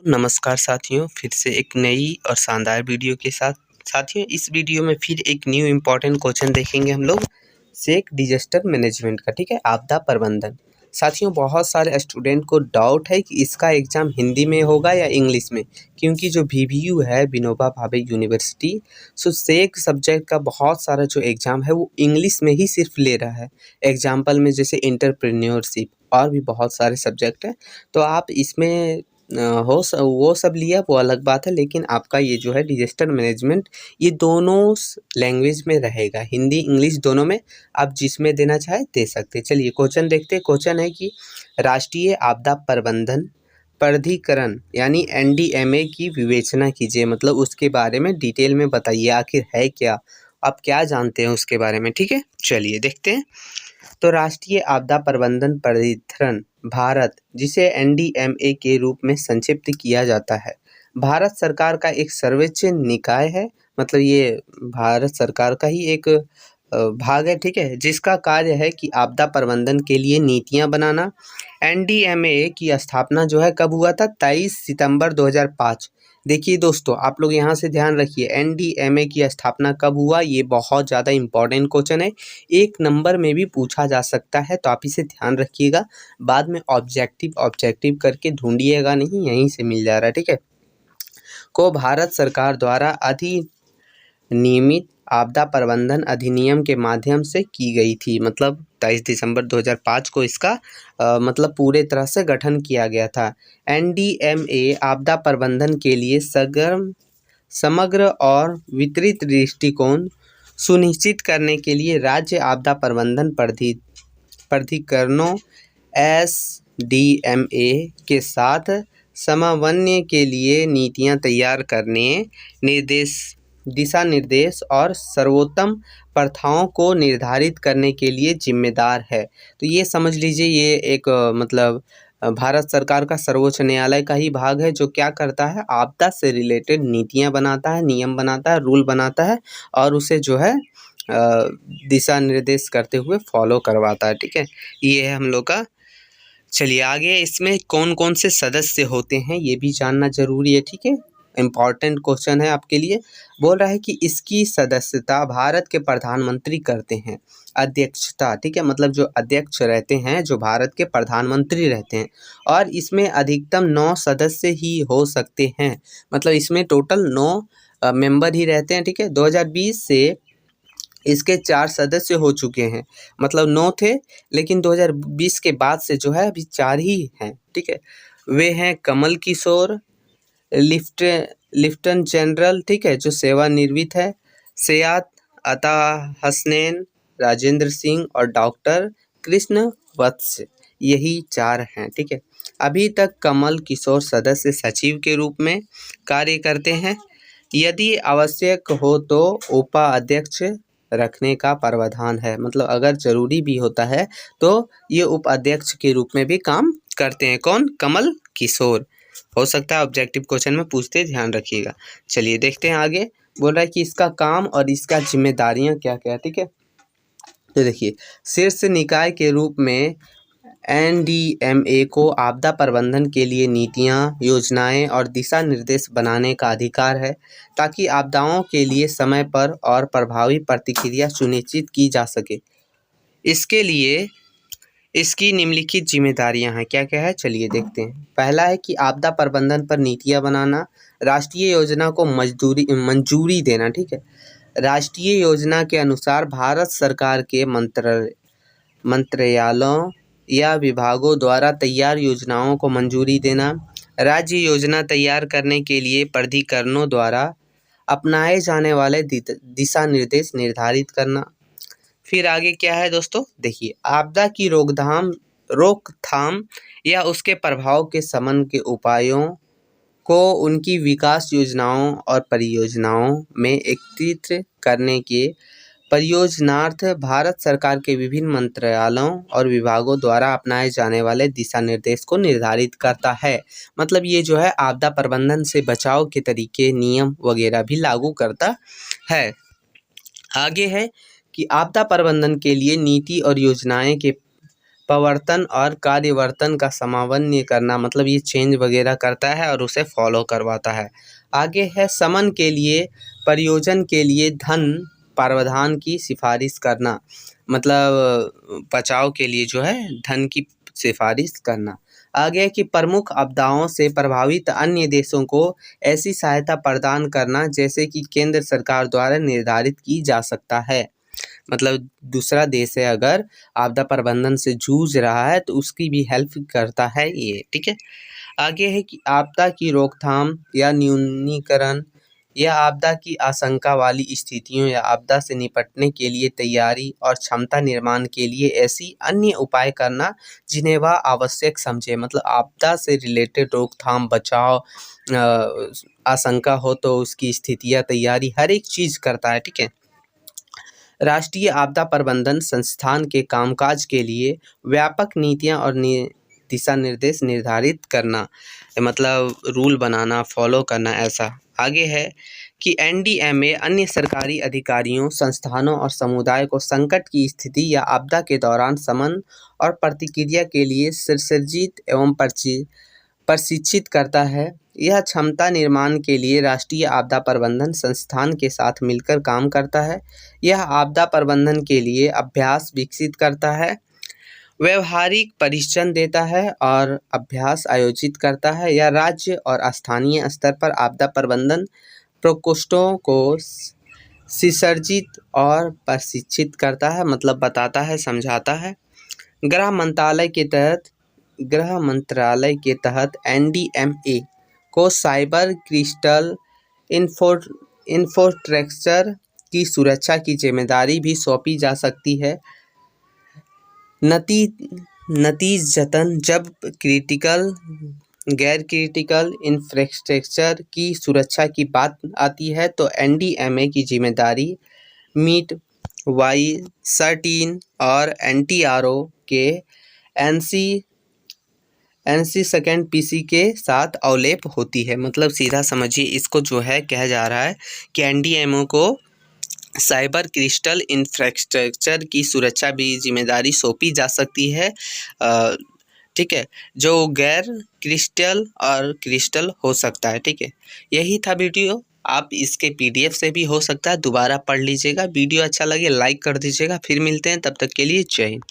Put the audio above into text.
नमस्कार साथियों, फिर से एक नई और शानदार वीडियो के साथ। साथियों, इस वीडियो में फिर एक न्यू इम्पोर्टेंट क्वेश्चन देखेंगे हम लोग सेक डिजास्टर मैनेजमेंट का। ठीक है, आपदा प्रबंधन। साथियों, बहुत सारे स्टूडेंट को डाउट है कि इसका एग्ज़ाम हिंदी में होगा या इंग्लिश में, क्योंकि जो VBU है विनोबा भावे यूनिवर्सिटी, सो सेक सब्जेक्ट का बहुत सारा जो एग्ज़ाम है वो इंग्लिश में ही सिर्फ ले रहा है। एग्जाम्पल में जैसे एंटरप्रेन्योरशिप और भी बहुत सारे सब्जेक्ट हैं। तो आप इसमें वो सब लिया वो अलग बात है, लेकिन आपका ये जो है डिजास्टर मैनेजमेंट ये दोनों लैंग्वेज में रहेगा, हिंदी इंग्लिश दोनों में। आप जिसमें देना चाहे दे सकते। चलिए क्वेश्चन देखते हैं। क्वेश्चन है कि राष्ट्रीय आपदा प्रबंधन प्राधिकरण यानी NDMA की विवेचना कीजिए, मतलब उसके बारे में डिटेल में बताइए आखिर है क्या, आप क्या जानते हैं उसके बारे में। ठीक है, चलिए देखते हैं। तो राष्ट्रीय आपदा प्रबंधन प्राधिकरण भारत, जिसे NDMA के रूप में संक्षिप्त किया जाता है, भारत सरकार का एक सर्वोच्च निकाय है। मतलब ये भारत सरकार का ही एक भाग है। ठीक है, जिसका कार्य है कि आपदा प्रबंधन के लिए नीतियां बनाना। NDMA की स्थापना जो है कब हुआ था? 23 सितंबर 2005। देखिए दोस्तों, आप लोग यहाँ से ध्यान रखिए, NDMA की स्थापना कब हुआ, ये बहुत ज़्यादा इंपॉर्टेंट क्वेश्चन है, एक नंबर में भी पूछा जा सकता है, तो आप इसे ध्यान रखिएगा। बाद में ऑब्जेक्टिव करके ढूंढिएगा नहीं, यहीं से मिल जा रहा है। ठीक है, को भारत सरकार द्वारा अधिनियमित आपदा प्रबंधन अधिनियम के माध्यम से की गई थी। मतलब 23 दिसंबर 2005 को इसका मतलब पूरे तरह से गठन किया गया था। NDMA आपदा प्रबंधन के लिए समग्र और वितरित दृष्टिकोण सुनिश्चित करने के लिए राज्य आपदा प्रबंधन प्राधिकरणों SDMA के साथ समन्वय के लिए नीतियां तैयार करने, दिशा निर्देश और सर्वोत्तम प्रथाओं को निर्धारित करने के लिए जिम्मेदार है। तो ये समझ लीजिए, ये एक मतलब भारत सरकार का सर्वोच्च न्यायालय का ही भाग है, जो क्या करता है, आपदा से रिलेटेड नीतियां बनाता है, नियम बनाता है, रूल बनाता है और उसे जो है दिशा निर्देश करते हुए फॉलो करवाता है। ठीक है, ये है हम लोग का। चलिए आगे, इसमें कौन कौन से सदस्य होते हैं ये भी जानना जरूरी है। ठीक है, इम्पॉर्टेंट क्वेश्चन है आपके लिए। बोल रहा है कि इसकी सदस्यता भारत के प्रधानमंत्री करते हैं, अध्यक्षता। ठीक है, मतलब जो अध्यक्ष रहते हैं, जो भारत के प्रधानमंत्री रहते हैं, और इसमें अधिकतम 9 सदस्य ही हो सकते हैं। मतलब इसमें टोटल 9 मेंबर ही रहते हैं। ठीक है, 2020 से इसके 4 सदस्य हो चुके हैं, मतलब 9 थे, लेकिन 2020 के बाद से जो है अभी 4 ही हैं। ठीक है, वे हैं कमल किशोर, लिफ्टन जनरल, ठीक है, जो सेवानिवृत्त है, सैयद अता हसनैन, राजेंद्र सिंह और डॉक्टर कृष्ण वत्स, यही 4 हैं। ठीक है, अभी तक कमल किशोर सदस्य सचिव के रूप में कार्य करते हैं। यदि आवश्यक हो तो उपाध्यक्ष रखने का प्रावधान है, मतलब अगर जरूरी भी होता है तो ये उपाध्यक्ष के रूप में भी काम करते हैं। कौन? कमल किशोर। हो सकता है ऑब्जेक्टिव क्वेश्चन में पूछते, ध्यान रखिएगा। चलिए देखते हैं आगे। बोल रहा है कि इसका काम और इसका जिम्मेदारियां क्या क्या। ठीक है, तो देखिए, शीर्ष निकाय के रूप में NDMA को आपदा प्रबंधन के लिए नीतियां, योजनाएं और दिशा निर्देश बनाने का अधिकार है, ताकि आपदाओं के लिए समय पर और प्रभावी प्रतिक्रिया सुनिश्चित की जा सके। इसके लिए इसकी निम्नलिखित जिम्मेदारियां हैं। क्या क्या है, चलिए देखते हैं। पहला है कि आपदा प्रबंधन पर नीतियां बनाना, राष्ट्रीय योजना को मंजूरी देना। ठीक है, राष्ट्रीय योजना के अनुसार भारत सरकार के मंत्रालयों या विभागों द्वारा तैयार योजनाओं को मंजूरी देना, राज्य योजना तैयार करने के लिए प्राधिकरणों द्वारा अपनाए जाने वाले दिशा निर्देश निर्धारित करना। फिर आगे क्या है दोस्तों, देखिए, आपदा की रोकथाम या उसके प्रभाव के शमन के उपायों को उनकी विकास योजनाओं और परियोजनाओं में एकीकृत करने के परियोजनार्थ भारत सरकार के विभिन्न मंत्रालयों और विभागों द्वारा अपनाए जाने वाले दिशा निर्देश को निर्धारित करता है। मतलब ये जो है आपदा प्रबंधन से बचाव के तरीके, नियम वगैरह भी लागू करता है। आगे है कि आपदा प्रबंधन के लिए नीति और योजनाएं के प्रवर्तन और कार्यवर्तन का समन्वय करना, मतलब ये चेंज वगैरह करता है और उसे फॉलो करवाता है। आगे है समन के लिए प्रयोजन के लिए धन प्रावधान की सिफारिश करना, मतलब बचाव के लिए जो है धन की सिफारिश करना। आगे है कि प्रमुख आपदाओं से प्रभावित अन्य देशों को ऐसी सहायता प्रदान करना जैसे कि केंद्र सरकार द्वारा निर्धारित की जा सकता है। मतलब दूसरा देश है अगर आपदा प्रबंधन से जूझ रहा है तो उसकी भी हेल्प करता है ये, ठीक है। आगे है कि आपदा की रोकथाम या न्यूनीकरण या आपदा की आशंका वाली स्थितियों या आपदा से निपटने के लिए तैयारी और क्षमता निर्माण के लिए ऐसी अन्य उपाय करना जिन्हें वह आवश्यक समझे। मतलब आपदा से रिलेटेड रोकथाम, बचाव, आशंका हो तो उसकी स्थितियाँ, तैयारी, हर एक चीज़ करता है, ठीक है। राष्ट्रीय आपदा प्रबंधन संस्थान के कामकाज के लिए व्यापक नीतियाँ और दिशा निर्देश निर्धारित करना, मतलब रूल बनाना, फॉलो करना, ऐसा। आगे है कि एनडीएमए अन्य सरकारी अधिकारियों, संस्थानों और समुदाय को संकट की स्थिति या आपदा के दौरान समन और प्रतिक्रिया के लिए सुसज्जित एवं प्रशिक्षित करता है। यह क्षमता निर्माण के लिए राष्ट्रीय आपदा प्रबंधन संस्थान के साथ मिलकर काम करता है। यह आपदा प्रबंधन के लिए अभ्यास विकसित करता है, व्यवहारिक प्रशिक्षण देता है और अभ्यास आयोजित करता है। यह राज्य और स्थानीय स्तर पर आपदा प्रबंधन प्रकोष्ठों को सुसज्जित और प्रशिक्षित करता है, मतलब बताता है, समझाता है। गृह मंत्रालय के तहत एनडीएमए को साइबर क्रिटिकल इंफ्रास्ट्रक्चर की सुरक्षा की जिम्मेदारी भी सौंपी जा सकती है। नतीजतन जब गैर क्रिटिकल इंफ्रास्ट्रक्चर की सुरक्षा की बात आती है तो एनडीएमए की जिम्मेदारी मीट Y13 और एनटीआरओ के एनसी सेकेंड पीसी के साथ अवलेप होती है। मतलब सीधा समझिए इसको, जो है कहा जा रहा है कि एनडीएमओ को साइबर क्रिटिकल इंफ्रास्ट्रक्चर की सुरक्षा भी जिम्मेदारी सौंपी जा सकती है, ठीक है, जो गैर क्रिस्टल और क्रिस्टल हो सकता है, ठीक है। यही था वीडियो। आप इसके पीडीएफ से भी हो सकता है, दोबारा पढ़ लीजिएगा। वीडियो अच्छा लगे लाइक कर दीजिएगा। फिर मिलते हैं, तब तक के लिए जय हिंद।